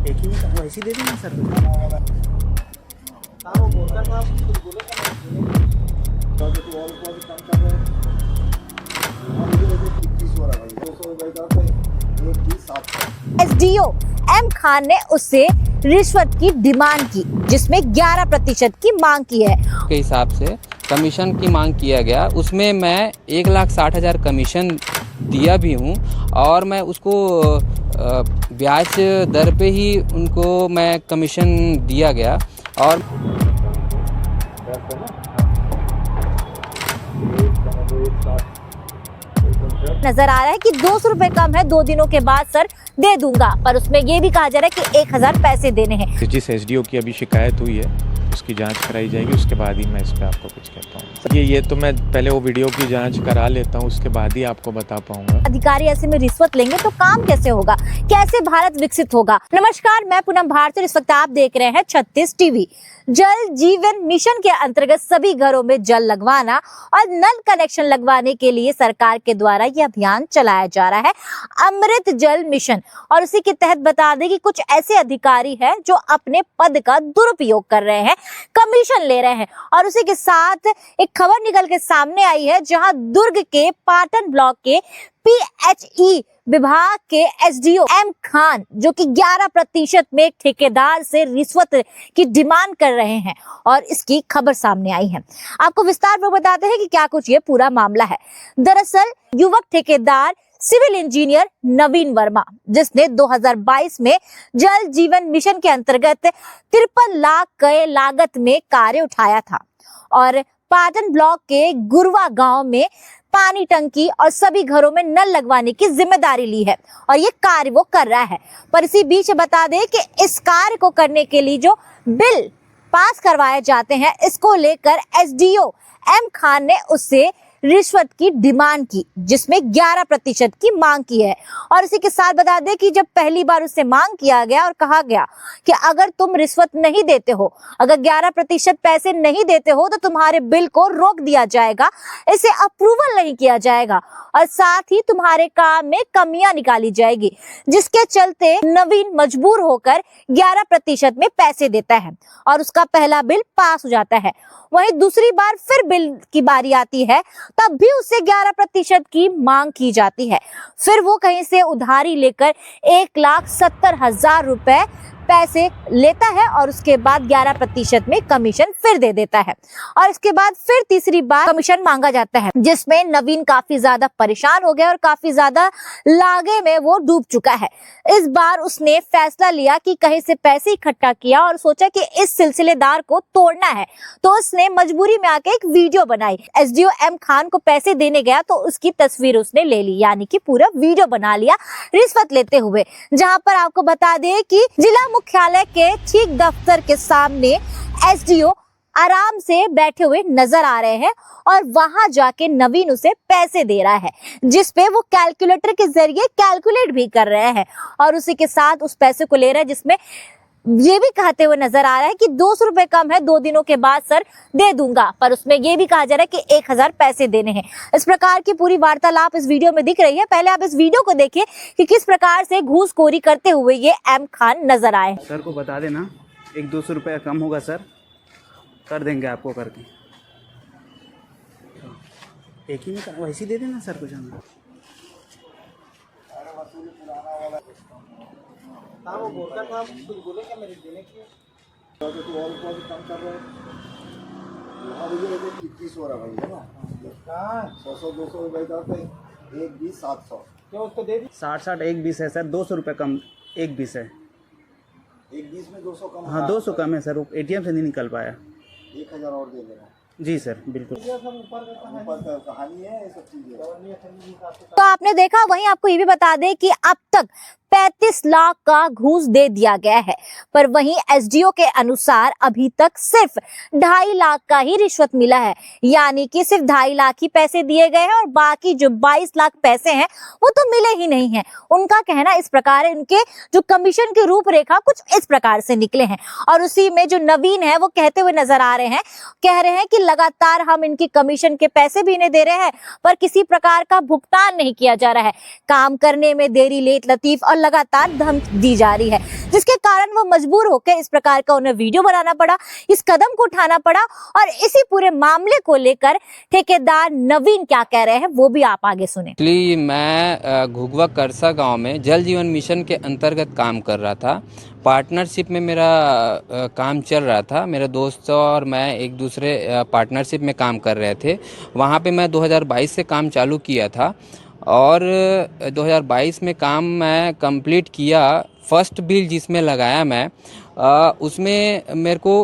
एक ही में वैसे दे देना सर। एसडीओ एम खान ने उससे रिश्वत की डिमांड की, जिसमें 11% की मांग की है। के हिसाब से कमीशन की मांग किया गया, उसमें मैं 1,60,000 कमीशन दिया भी हूँ और मैं उसको ब्याज दर पे ही उनको मैं कमीशन दिया गया। और नजर आ रहा है कि 200 रुपए कम है, 2 दिनों के बाद सर दे दूंगा, पर उसमें ये भी कहा जा रहा है कि 1,000 पैसे देने हैं। जिस एसडीओ की अभी शिकायत हुई है उसकी जांच कराई जाएगी, उसके बाद ही मैं इस पर आपको कुछ कहता हूँ। ये तो मैं पहले वो वीडियो की जांच करा लेता हूँ, उसके बाद ही आपको बता पाऊंगा। अधिकारी ऐसे में रिश्वत लेंगे तो काम कैसे होगा, कैसे भारत विकसित होगा। नमस्कार, मैं पूनम भारती, इस वक्त आप देख रहे हैं 36 टीवी। जल जीवन मिशन के अंतर्गत सभी घरों में जल लगवाना और नल कनेक्शन लगवाने के लिए सरकार के द्वारा ये अभियान चलाया जा रहा है, अमृत जल मिशन। और उसी के तहत बता दें कि कुछ ऐसे अधिकारी हैं जो अपने पद का दुरुपयोग कर रहे हैं, कमीशन ले रहे हैं। और उसी के साथ एक खबर निकल के सामने आई है, जहां दुर्ग के पाटन ब्लॉक के PHE विभाग के एसडीओ एम खान, जो कि 11% में एक ठेकेदार से रिश्वत की डिमांड कर रहे हैं, और इसकी खबर सामने आई है। आपको विस्तार में बताते हैं कि क्या कुछ ये पूरा मामला है। दरअसल युवक ठेकेदार सिविल इंजीनियर नवीन वर्मा, जिसने 2022 में जल जीवन मिशन के अंतर्गत 53 लाख के लागत में कार्य उठाया था और पाटन ब्लॉक के गुरवा गांव में पानी टंकी और सभी घरों में नल लगवाने की जिम्मेदारी ली है, और ये कार्य वो कर रहा है। पर इसी बीच बता दें कि इस कार्य को करने के लिए जो बिल पास करवाए जाते हैं, इसको लेकर एसडीओ एम खान ने उससे रिश्वत की डिमांड की, जिसमें 11% की मांग की है। और इसी के साथ बता दें कि जब पहली बार उससे मांग किया गया और कहा गया कि अगर तुम रिश्वत नहीं देते हो, अगर 11% पैसे नहीं देते हो, तो तुम्हारे बिल को रोक दिया जाएगा, इसे अप्रूवल नहीं किया जाएगा और साथ ही तुम्हारे काम में कमियां निकाली जाएगी। जिसके चलते नवीन मजबूर होकर 11% में पैसे देता है और उसका पहला बिल पास हो जाता है। वहीं दूसरी बार फिर बिल की बारी आती है, तब भी उससे 11% की मांग की जाती है। फिर वो कहीं से उधारी लेकर 1,70,000 रुपए पैसे लेता है और उसके बाद 11% में कमीशन फिर दे देता है। और इसके बाद फिर तीसरी बार कमीशन मांगा जाता है, जिसमें नवीन काफी ज्यादा परेशान हो गया और काफी ज्यादा लागे में वो डूब चुका है। इस बार उसने फैसला लिया कि कहीं से पैसे इकट्ठा किया और सोचा कि इस सिलसिलेदार को तोड़ना है, तो उसने मजबूरी में आके एक वीडियो बनाई। एसडीओ एम खान को पैसे देने गया तो उसकी तस्वीर उसने ले ली, यानी कि पूरा वीडियो बना लिया रिश्वत लेते हुए। जहां पर आपको बता दें कि जिला मुख्यालय के ठीक दफ्तर के सामने एसडीओ आराम से बैठे हुए नजर आ रहे हैं और वहां जाके नवीन उसे पैसे दे रहा है, जिसपे वो कैलकुलेटर के जरिए कैलकुलेट भी कर रहे हैं और उसी के साथ उस पैसे को ले रहा है, जिसमें ये भी कहते हुए नजर आ रहा है कि 200 रुपए कम है, 2 दिनों के बाद सर दे दूंगा, पर उसमें ये भी कहा जा रहा है कि 1,000 पैसे देने हैं। इस प्रकार की पूरी वार्तालाप इस वीडियो में दिख रही है। पहले आप इस वीडियो को देखिए कि किस प्रकार से घूसखोरी करते हुए ये एम खान नजर आए। सर को बता देना, 1-200 रुपया कम होगा सर, कर देंगे आपको करके। एक ही में वैसे दे देना सर कुछ हमें। वो बोलता था, कुछ बोले क्या मेरे देने की? तो और कम कर रहे हैं। 21 हो रहा भाई, है ना? 100-200 रुपए का 1-20 700 क्यों उसको दे दी? 60 1-20 है सर, 200 रुपये कम 1-20 है। 1-20 में 200 कम? हाँ 200 कम है सर, वो ATM से नहीं निकल पाया। 1,000 और दे देना। जी सर बिल्कुल। ऊपर कहानी है ये सब चीजें। तो आपने देखा, वहीं आपको ये भी बता दें कि अब तक 35 लाख का घूस दे दिया गया है, पर वहीं एसडीओ के अनुसार अभी तक सिर्फ 2.5 लाख का ही रिश्वत मिला है, यानी कि सिर्फ 2.5 लाख ही पैसे दिए गए हैं और बाकी जो 22 लाख पैसे हैं वो तो मिले ही नहीं हैं। उनका कहना इस प्रकार है, उनके जो कमीशन की रूपरेखा कुछ इस प्रकार से निकले हैं। और उसी में जो नवीन है वो कहते हुए नजर आ रहे हैं, कह रहे हैं कि लगातार हम इनकी कमीशन के पैसे भी इन्हें दे रहे हैं, पर किसी प्रकार का भुगतान नहीं किया जा रहा है। काम करने में देरी, लेट लतीफ और लगातार धमकी दी जा रही है। जिसके कारण वो मजबूर होकर इस प्रकार का उन्हें वीडियो बनाना पड़ा, इस कदम को उठाना पड़ा। और इसी पूरे मामले को लेकर ठेकेदार नवीन क्या कह रहे हैं वो भी आप आगे सुने। एक्चुअली मैं घुघवा करसा गांव में जल जीवन मिशन के अंतर्गत काम कर रहा था। पार्टनरशिप में मेरा काम चल रहा था। मेरे दोस्त और मैं एक दूसरे पार्टनरशिप में काम कर रहे थे। वहाँ पे मैं 2022 से काम चालू किया था और 2022 में काम मैं कंप्लीट किया। फर्स्ट बिल जिसमें लगाया मैं उसमें मेरे को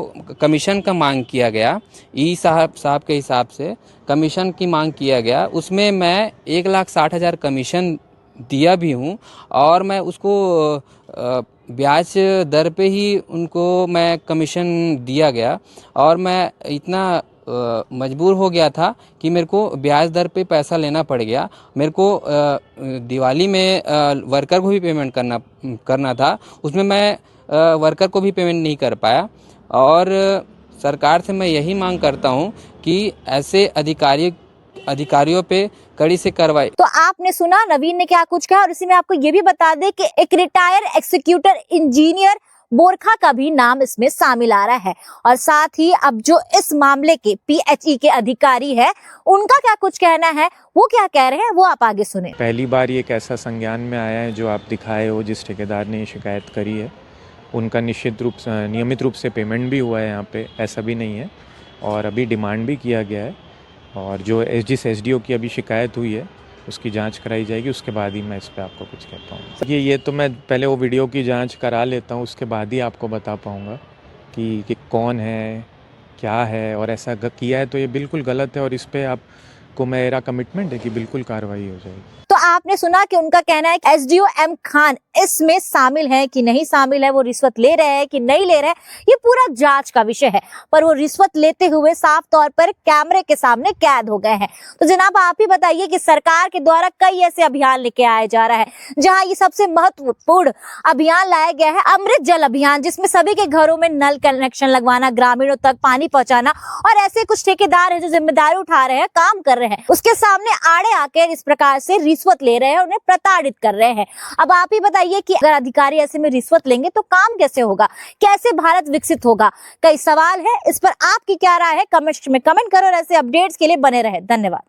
कमीशन का मांग किया गया। ई साहब के हिसाब से कमीशन की मांग किया गया। उसमें मैं 1,60,000 कमीशन दिया भी हूँ और मैं उसको ब्याज दर पे ही उनको मैं कमीशन दिया गया। और मैं इतना मजबूर हो गया था कि मेरे को ब्याज दर पे पैसा लेना पड़ गया। मेरे को दिवाली में वर्कर को भी पेमेंट करना था। उसमें मैं वर्कर को भी पेमेंट नहीं कर पाया। और सरकार से मैं यही मांग करता हूँ कि ऐसे अधिकारियों पे कड़ी से कार्रवाई। तो आपने सुना नवीन ने क्या कुछ कहा। और इसी में आपको ये भी बता दें कि एक रिटायर एक्जीक्यूटिव इंजीनियर बोरखा का भी नाम इसमें शामिल आ रहा है। और साथ ही अब जो इस मामले के PHE के अधिकारी है उनका क्या कुछ कहना है, वो क्या कह रहे हैं वो आप आगे सुने। पहली बार ये एक ऐसा संज्ञान में आया है जो आप दिखाए हो, जिस ठेकेदार ने ये शिकायत करी है उनका नियमित रूप से पेमेंट भी हुआ है यहाँ पे, ऐसा भी नहीं है। और अभी डिमांड भी किया गया है और जो जिस SDO की अभी शिकायत हुई है उसकी जांच कराई जाएगी। उसके बाद ही मैं इस पर आपको कुछ कहता हूँ। ये तो मैं पहले वो वीडियो की जांच करा लेता हूँ, उसके बाद ही आपको बता पाऊँगा कि कौन है, क्या है। और ऐसा किया है तो ये बिल्कुल गलत है और इस पर आपको मेरा कमिटमेंट है कि बिल्कुल कार्रवाई हो जाएगी। तो आपने सुना कि उनका कहना है कि SDO M खान इसमें शामिल है कि नहीं शामिल है, वो रिश्वत ले रहे हैं कि नहीं ले रहे हैं, ये पूरा जांच का विषय है। पर वो रिश्वत लेते हुए साफ तौर पर कैमरे के सामने कैद हो गए हैं। तो जनाब आप ही बताइए कि सरकार के द्वारा कई ऐसे अभियान लेके आया जा रहा है, जहां ये सबसे महत्वपूर्ण अभियान लाया गया है अमृत जल अभियान, जिसमें सभी के घरों में नल कनेक्शन लगवाना, ग्रामीणों तक पानी पहुंचाना। और ऐसे कुछ ठेकेदार है जो जिम्मेदारी उठा रहे हैं, काम कर रहे हैं, उसके सामने आड़े आकर इस प्रकार से रिश्वत ले रहे हैं, उन्हें प्रताड़ित कर रहे हैं। अब आप ही बताइए कि अगर अधिकारी ऐसे में रिश्वत लेंगे तो काम कैसे होगा, कैसे भारत विकसित होगा? कई सवाल है, इस पर आपकी क्या राय है? कमेंट में कमेंट करो और ऐसे अपडेट्स के लिए बने रहे। धन्यवाद।